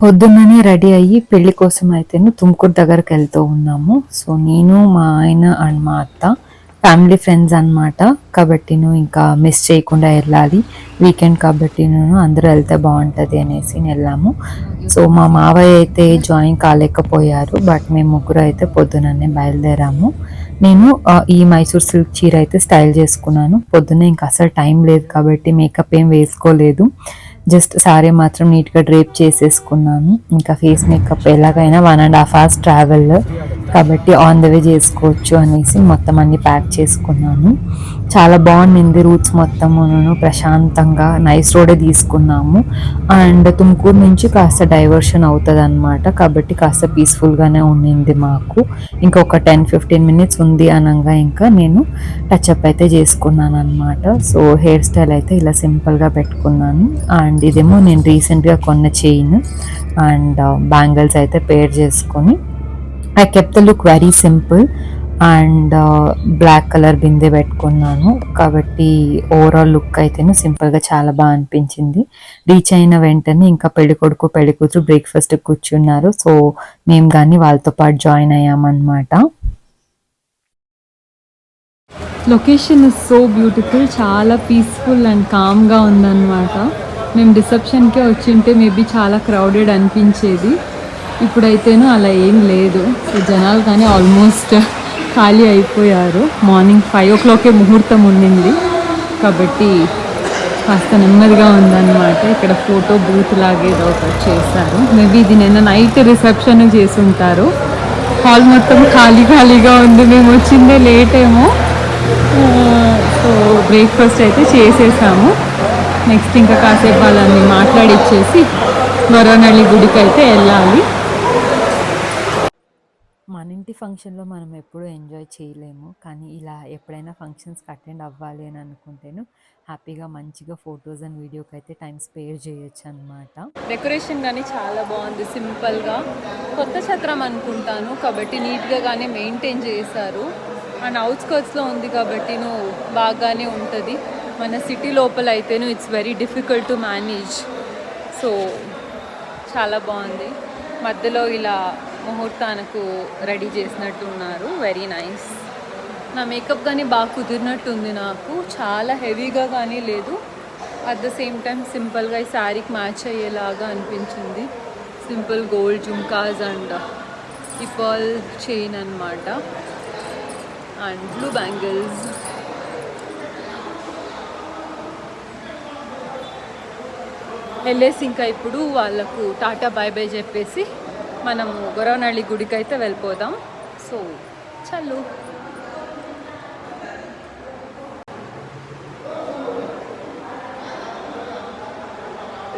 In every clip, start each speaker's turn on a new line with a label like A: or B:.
A: పొద్దున్ననే ready అయ్యి పెళ్లి కోసం అయితేను తుమ్కూరు దగ్గరికి వెళ్తూ ఉన్నాము. సో నేను మా ఆయన అండ్ మా అత్త ఫ్యామిలీ ఫ్రెండ్స్ అన్నమాట. కాబట్టి ఇంకా మిస్ చేయకుండా వెళ్ళాలి, వీకెండ్ కాబట్టి అందరూ వెళ్తే బాగుంటుంది అనేసి వెళ్ళాము. సో మా మావయ్య అయితే జాయిన్ కాలేకపోయారు, బట్ మేము ముగ్గురు అయితే పొద్దుననే బయలుదేరాము. నేను ఈ మైసూర్ సిల్క్ చీర అయితే స్టైల్ చేసుకున్నాను. పొద్దున్నే ఇంకా అసలు టైం లేదు కాబట్టి మేకప్ ఏం వేసుకోలేదు, జస్ట్ సారీ మాత్రం నీట్గా డ్రేప్ చేసేసుకున్నాను. ఇంకా ఫేస్ మేకప్ ఎలాగైనా 1.5 hours ట్రావెల్ కాబట్టి ఆన్ ద వే చేసుకోవచ్చు అనేసి మొత్తం అన్ని ప్యాక్ చేసుకున్నాను. చాలా బాగుంది రూట్స్ మొత్తమును, ప్రశాంతంగా నైస్ రోడే తీసుకున్నాము. అండ్ తుమ్కూరు నుంచి కాస్త డైవర్షన్ అవుతుంది అనమాట, కాబట్టి కాస్త పీస్ఫుల్గానే ఉండింది మాకు. ఇంకా ఒక 10-15 minutes ఉంది అనగా ఇంకా నేను టచ్అప్ అయితే చేసుకున్నాను అనమాట. సో హెయిర్ స్టైల్ అయితే ఇలా సింపుల్గా పెట్టుకున్నాను. అండ్ ఇదేమో నేను రీసెంట్గా కొన్న చైన్ అండ్ బ్యాంగిల్స్ అయితే పేర్ చేసుకొని I kept the look very simple. And black colour బిందె పెట్టుకున్నాను కాబట్టి ఓవరాల్ లుక్ అయితేనే సింపుల్గా చాలా బాగా అనిపించింది. రీచ్ అయిన వెంటనే ఇంకా పెళ్ళికొడుకు పెళ్ళికూతురు బ్రేక్ఫాస్ట్ కూర్చున్నారు. సో మేము కానీ వాళ్ళతో పాటు జాయిన్ అయ్యామన్నమాట.
B: లొకేషన్ ఇస్ సో బ్యూటిఫుల్, చాలా పీస్ఫుల్ అండ్ కామ్గా ఉందన్నమాట. మేము రిసెప్షన్కే వచ్చింటే మేబీ చాలా క్రౌడెడ్ అనిపించేది, ఇప్పుడైతేనూ అలా ఏం లేదు. సో జనాలు కానీ ఆల్మోస్ట్ ఖాళీ అయిపోయారు. మార్నింగ్ 5 o'clock ముహూర్తం ఉండింది కాబట్టి కాస్త నెమ్మదిగా ఉందన్నమాట. ఇక్కడ ఫోటో బూత్ లాగే ఒకటి చేశారు, మేబీ ఇది నిన్న నైట్ రిసెప్షన్ చేసి ఉంటారు. హాల్ మొత్తం ఖాళీగా ఉంది, మేము వచ్చిందే లేట్ ఏమో. సో బ్రేక్ఫాస్ట్ అయితే చేసేసాము. నెక్స్ట్ ఇంకా కాసేపు వాళ్ళని మాట్లాడిచ్చేసి వరవనల్లి గుడికి అయితే వెళ్ళాలి.
A: మన ఇంటి ఫంక్షన్లో మనం ఎప్పుడూ ఎంజాయ్ చేయలేము, కానీ ఇలా ఎప్పుడైనా ఫంక్షన్స్కి అటెండ్ అవ్వాలి అని అనుకుంటేను హ్యాపీగా మంచిగా ఫొటోస్ అండ్ వీడియోకి అయితే టైం స్పేర్ చేయొచ్చు అనమాట.
B: డెకరేషన్ కానీ చాలా బాగుంది, సింపుల్గా. కొత్త ఛత్రం అనుకుంటాను కాబట్టి నీట్గా కానీ మెయింటైన్ చేశారు. అండ్ అవుట్స్కర్ట్స్లో ఉంది కాబట్టి బాగానే ఉంటుంది. మన సిటీ లోపల అయితేను it's very difficult to manage. So చాలా బాగుంది. మధ్యలో ఇలా ముహూర్తానికి రెడీ చేసినట్టు ఉన్నారు, వెరీ నైస్. నా మేకప్ కానీ బాగా కుదిరినట్టుంది నాకు, చాలా హెవీగా కానీ లేదు. అట్ ద సేమ్ టైం సింపుల్గా ఈ శారీకి మ్యాచ్ అయ్యేలాగా అనిపించింది. సింపుల్ గోల్డ్ జుమ్కాస్ అండ్ ఈ పర్ల్ చైన్ అన్నమాట, అండ్ బ్లూ బ్యాంగిల్స్. వెళ్ళేసి ఇంకా ఇప్పుడు వాళ్ళకు టాటా బై బై చెప్పేసి మనము గొరవనల్లి గుడికి అయితే వెళ్ళిపోదాం. సో చల్లు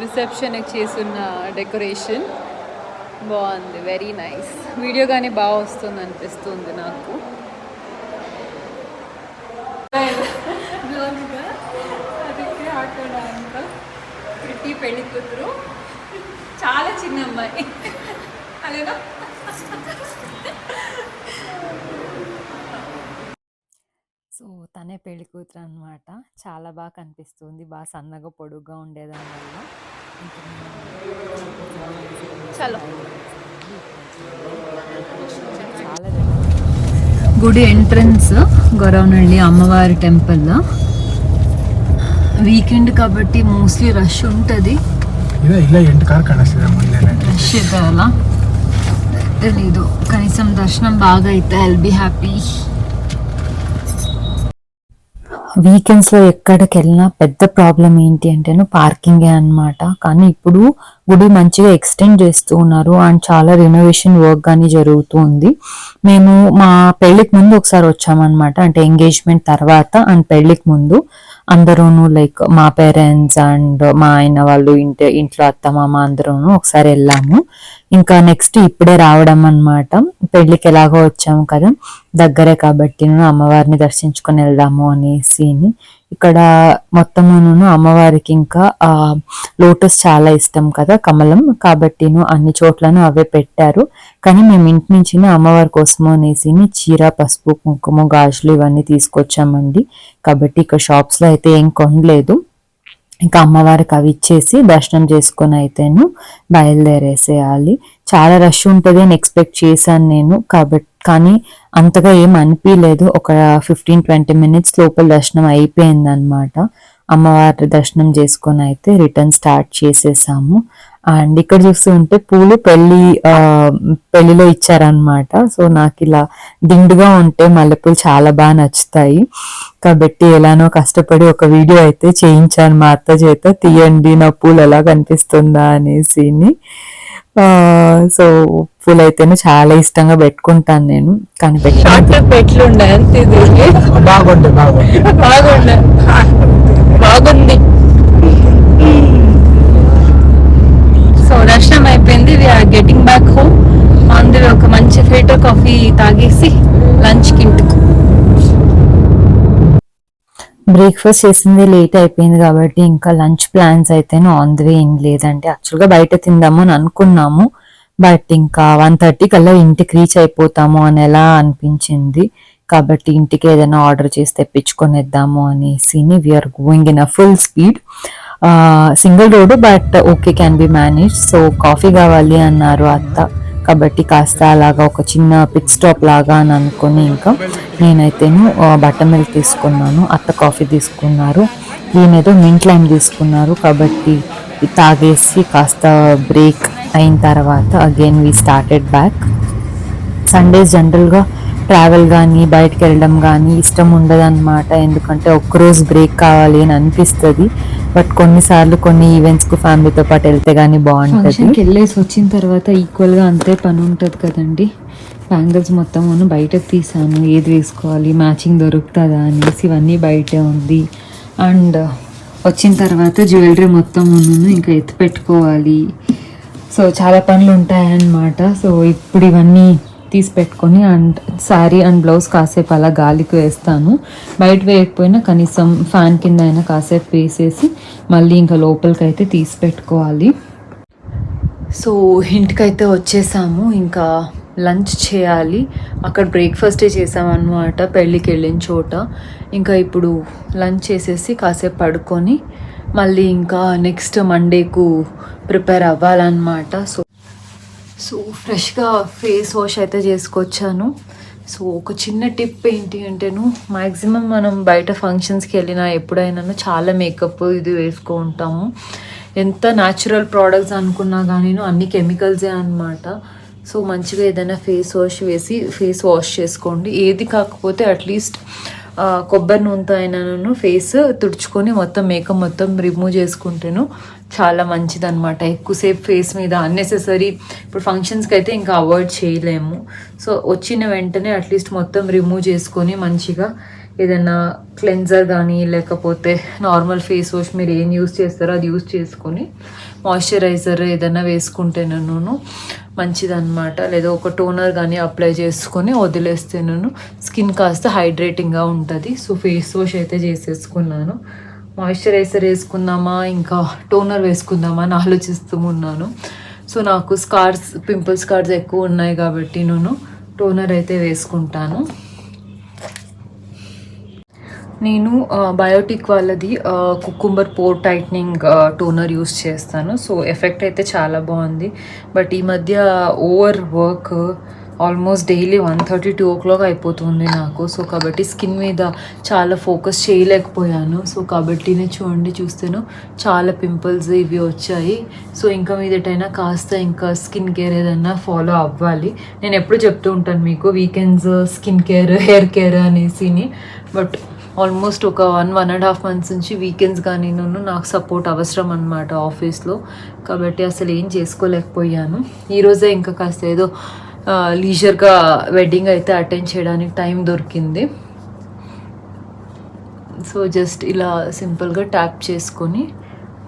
B: రిసెప్షన్కి చేసున్న డెకరేషన్ బాగుంది, వెరీ నైస్. వీడియో కానీ బాగా వస్తుంది అనిపిస్తుంది నాకు. ప్రతి పెళ్లి కూతురు చాలా చిన్న అమ్మాయి అదేనా.
A: సో తనే పెళ్లి కూతురు అనమాట, చాలా బాగా కనిపిస్తుంది, బాగా సన్నగా పొడుగ్గా ఉండేదాని వల్ల.
B: చలో
A: చాలా
B: గుడి ఎంట్రన్స్ గొరవనల్లి అమ్మవారి టెంపుల్. వీకెండ్ కాబట్టి మోస్ట్లీ రష్ ఉంటుంది. రష్ అలా తెలీదు, కనీసం దర్శనం బాగా అయితే ఐల్ బి హ్యాపీ.
A: వీకెండ్స్లో ఎక్కడికి వెళ్ళినా పెద్ద ప్రాబ్లం ఏంటి అంటేను పార్కింగే అనమాట. కానీ ఇప్పుడు గుడి మంచిగా ఎక్స్టెండ్ చేస్తూ ఉన్నారు అండ్ చాలా రినోవేషన్ వర్క్ కానీ జరుగుతూ ఉంది. మేము మా పెళ్ళికి ముందు ఒకసారి వచ్చామన్నమాట, అంటే ఎంగేజ్మెంట్ తర్వాత అండ్ పెళ్ళికి ముందు అందరూను లైక్ మా పేరెంట్స్ అండ్ మా ఆయన వాళ్ళు ఇంట్లో అత్త మామ అందరూను ఒకసారి వెళ్ళాము. ఇంకా నెక్స్ట్ ఇప్పుడే రావడం అనమాట. పెళ్ళికి ఎలాగో వచ్చాము కదా, దగ్గరే కాబట్టి అమ్మవారిని దర్శించుకొని వెళ్దాము అనేసి. ఇక్కడ మొత్తమును అమ్మవారికి ఇంకా లోటస్ చాలా ఇష్టం కదా, కమలం, కాబట్టి అన్ని చోట్లను అవే పెట్టారు. కానీ మేము ఇంటి నుంచి అమ్మవారి కోసము అనేసి చీర, పసుపు, కుంకుమ, గాజులు ఇవన్నీ తీసుకొచ్చామండి. కాబట్టి ఇక్కడ షాప్స్లో అయితే ఏం కొనలేదు. ఇంకా అమ్మవారికి అవి ఇచ్చేసి దర్శనం చేసుకొని అయితేను బయలుదేరేసేయాలి. చాలా రష్ ఉంటుంది అని ఎక్స్పెక్ట్ చేశాను నేను, కాబట్టి కానీ అంతగా ఏం అనిపించలేదు. ఒక 15-20 మినిట్స్ లోపల దర్శనం అయిపోయింది అనమాట. అమ్మవారి దర్శనం చేసుకొని అయితే రిటర్న్ స్టార్ట్ చేసేసాము. అండ్ ఇక్కడ చూస్తూ ఉంటే పూలు పెళ్లిలో ఇచ్చారనమాట. సో నాకు ఇలా దిండుగా ఉంటే మల్లెపూలు చాలా బాగా నచ్చుతాయి, కాబట్టి ఎలానో కష్టపడి ఒక వీడియో అయితే చేయించాను మా అత్త చేత, తీయండి నా పూలు ఎలా కనిపిస్తుందా అనేసి. సో పూలు అయితేనే చాలా ఇష్టంగా పెట్టుకుంటాను నేను, కానీ
B: బాగుంది. సో దర్శనం అయిపోయింది. We're getting back home. అందులో ఒక మంచి ఫిల్టర్ కాఫీ తాగేసి లంచ్ కి ఇంటికి.
A: బ్రేక్ఫాస్ట్ చేసింది లేట్ అయిపోయింది కాబట్టి ఇంకా లంచ్ ప్లాన్స్ అయితే ఆన్ ది వే ఏం లేదంటే, యాక్చువల్గా బయట తిందాము అని అనుకున్నాము, బట్ ఇంకా 1:30 కల్లా ఇంటికి రీచ్ అయిపోతాము అని ఎలా అనిపించింది, కాబట్టి ఇంటికి ఏదైనా ఆర్డర్ చేసి తెప్పించుకొనిద్దాము అనేసి we're going in a full speed. Single road but okay, can be manage. So coffee కావాలి అన్నారు అత్త, కాబట్టి కాస్త అలాగా ఒక చిన్న పిట్ స్టాప్ లాగా అని అనుకుని ఇంకా నేనైతేను బటర్ మిల్క్ తీసుకున్నాను, అత్త కాఫీ తీసుకున్నారు, ఈయనేదో మింట్ లైమ్ తీసుకున్నారు. కాబట్టి తాగేసి కాస్త బ్రేక్ అయిన తర్వాత again we started back. Sundays జనరల్గా ట్రావెల్ కానీ బయటకు వెళ్ళడం కానీ ఇష్టం ఉండదు అనమాట, ఎందుకంటే ఒక్కరోజు బ్రేక్ కావాలి అని అనిపిస్తుంది. బట్ కొన్నిసార్లు కొన్ని ఈవెంట్స్కు ఫ్యామిలీతో పాటు వెళ్తే కానీ బాగుంటుంది.
B: వెళ్ళేసి వచ్చిన తర్వాత ఈక్వల్గా అంతే పని ఉంటుంది కదండి. బ్యాంగిల్స్ మొత్తం బయటకు తీసాను, ఏది వేసుకోవాలి, మ్యాచింగ్ దొరుకుతుందా అనేసి ఇవన్నీ బయటే ఉంది. అండ్ వచ్చిన తర్వాత జ్యువెలరీ మొత్తం ఇంకా ఎత్తి పెట్టుకోవాలి. సో చాలా పనులు ఉంటాయన్నమాట. సో ఇప్పుడు ఇవన్నీ తీసి పెట్టుకొని అండ్ శారీ అండ్ బ్లౌజ్ కాసేపు అలా గాలికి వేస్తాను. బయట వేయకపోయినా కనీసం ఫ్యాన్ కింద అయినా కాసేపు వేసేసి మళ్ళీ ఇంకా లోపలికి అయితే తీసి పెట్టుకోవాలి. సో ఇంటికైతే వచ్చేసాము, ఇంకా లంచ్ చేయాలి. అక్కడ బ్రేక్ఫాస్టే చేసామన్నమాట పెళ్ళికి వెళ్ళిన చోట. ఇంకా ఇప్పుడు లంచ్ చేసేసి కాసేపు పడుకొని మళ్ళీ ఇంకా నెక్స్ట్ మండేకు ప్రిపేర్ అవ్వాలన్నమాట. సో ఫ్రెష్గా ఫేస్ వాష్ అయితే చేసుకొచ్చాను. సో ఒక చిన్న టిప్ ఏంటి అంటేను, మ్యాక్సిమం మనం బయట ఫంక్షన్స్కి వెళ్ళినా ఎప్పుడైనా చాలా మేకప్ ఇది వేసుకో ఉంటాము. ఎంత న్యాచురల్ ప్రోడక్ట్స్ అనుకున్నా కానీ అన్ని కెమికల్సే అనమాట. సో మంచిగా ఏదైనా ఫేస్ వాష్ వేసి ఫేస్ వాష్ చేసుకోండి. ఏది కాకపోతే అట్లీస్ట్ కొబ్బరి నూనెతో అయినాను ఫేస్ తుడుచుకొని మొత్తం మేకప్ మొత్తం రిమూవ్ చేసుకుంటేను చాలా మంచిదన్నమాట. ఎక్కువసేపు ఫేస్ మీద అన్నెసెసరీ ఇప్పుడు ఫంక్షన్స్కి అయితే ఇంకా అవాయిడ్ చేయలేము. సో వచ్చిన వెంటనే అట్లీస్ట్ మొత్తం రిమూవ్ చేసుకొని మంచిగా ఏదైనా క్లెన్జర్ కానీ లేకపోతే నార్మల్ ఫేస్ వాష్ మీరు ఏం యూస్ చేస్తారో అది యూస్ చేసుకొని మాయిశ్చరైజర్ ఏదైనా వేసుకుంటేనూ మంచిదన్నమాట. లేదా ఒక టోనర్ కానీ అప్లై చేసుకొని వదిలేస్తేనూ స్కిన్ కాస్త హైడ్రేటింగ్గా ఉంటుంది. సో ఫేస్ వాష్ అయితే చేసేసుకున్నాను. మాయిశ్చరైజర్ వేసుకుందామా ఇంకా టోనర్ వేసుకుందామా అని ఆలోచిస్తూ ఉన్నాను. సో నాకు పింపుల్ స్కార్స్ ఎక్కువ ఉన్నాయి కాబట్టి నేను టోనర్ అయితే వేసుకుంటాను. నేను బయోటిక్ వాళ్ళది cucumber pore tightening toner use చేస్తాను. సో ఎఫెక్ట్ అయితే చాలా బాగుంది. బట్ ఈ మధ్య over work almost daily 1:30 o'clock అయిపోతుంది నాకు. సో కాబట్టి స్కిన్ మీద చాలా ఫోకస్ చేయలేకపోయాను. సో కాబట్టి చూస్తేను చాలా పింపుల్స్ ఇవి వచ్చాయి. సో ఇంకా మీదటైనా కాస్త ఇంకా స్కిన్ కేర్ ఏదైనా ఫాలో అవ్వాలి. నేను ఎప్పుడు చెప్తూ ఉంటాను మీకు weekends skin care hair care అనేసి. బట్ ఆల్మోస్ట్ ఒక 1.5 months నుంచి వీకెండ్స్ కానీ నాకు సపోర్ట్ అవసరం అనమాట ఆఫీస్లో. కాబట్టి అసలు ఏం చేసుకోలేకపోయాను. ఈరోజే ఇంకా కాస్త ఏదో లీజర్గా వెడ్డింగ్ అయితే అటెండ్ చేయడానికి టైం దొరికింది. సో జస్ట్ ఇలా సింపుల్గా ట్యాప్ చేసుకొని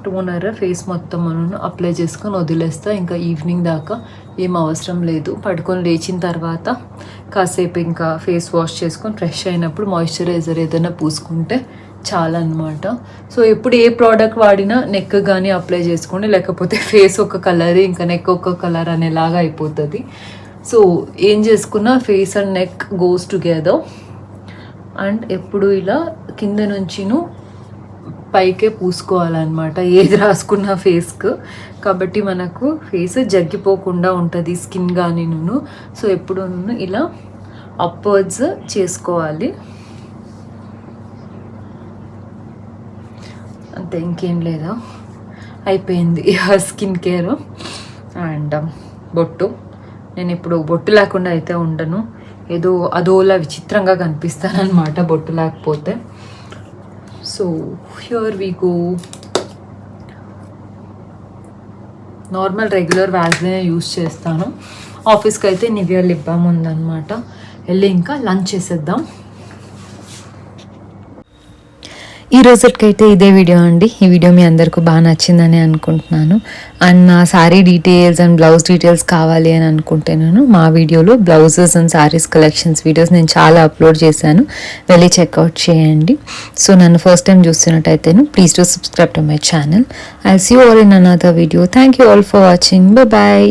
B: టోనర్ ఫేస్ మొత్తం అప్లై చేసుకొని వదిలేస్తా. ఇంకా ఈవినింగ్ దాకా ఏం అవసరం లేదు. పడుకొని లేచిన తర్వాత కాసేపు ఇంకా ఫేస్ వాష్ చేసుకొని ఫ్రెష్ అయినప్పుడు మాయిశ్చరైజర్ ఏదైనా పూసుకుంటే చాలా అనమాట. సో ఎప్పుడు ఏ ప్రోడక్ట్ వాడినా నెక్ కానీ అప్లై చేసుకోండి, లేకపోతే ఫేస్ ఒక కలర్ ఇంకా నెక్ ఒక కలర్ అనేలాగా అయిపోతుంది. సో ఏం చేసుకున్నా face and neck goes together. And ఎప్పుడు ఇలా కింద నుంచి
A: పైకే పూసుకోవాలన్నమాట ఏది రాసుకున్న ఫేస్కు. కాబట్టి మనకు ఫేస్ జగ్గిపోకుండా ఉంటుంది స్కిన్ కానీ. సో ఎప్పుడు ఇలా అప్వర్డ్స్ చేసుకోవాలి అంతే, ఇంకేం లేదా, అయిపోయింది స్కిన్ కేర్. అండ్ బొట్టు, నేను ఇప్పుడు బొట్టు లేకుండా అయితే ఉండను, ఏదో అదోలా విచిత్రంగా కనిపిస్తానన్నమాట బొట్టు లేకపోతే. So here we go. Normal regular vaseline use చేస్తాను. ఆఫీస్కి అయితే నివియా లిప్ బామ్ ఉందన్నమాట. వెళ్ళి ఇంకా లంచ్ చేసేద్దాం. ఈ రోజుకైతే ఇదే వీడియో అండి. ఈ వీడియో మీ అందరికీ బాగా నచ్చిందని అనుకుంటున్నాను. అండ్ నా sari details and blouse details కావాలి అని అనుకుంటే నేను మా వీడియోలో blouses and saris collections videos నేను చాలా అప్లోడ్ చేశాను, వెళ్ళి చెక్అవుట్ చేయండి. సో నన్ను ఫస్ట్ టైం చూస్తున్నట్టయితే please to subscribe to my channel. I will see you all in another video. Thank you all for watching. Bye.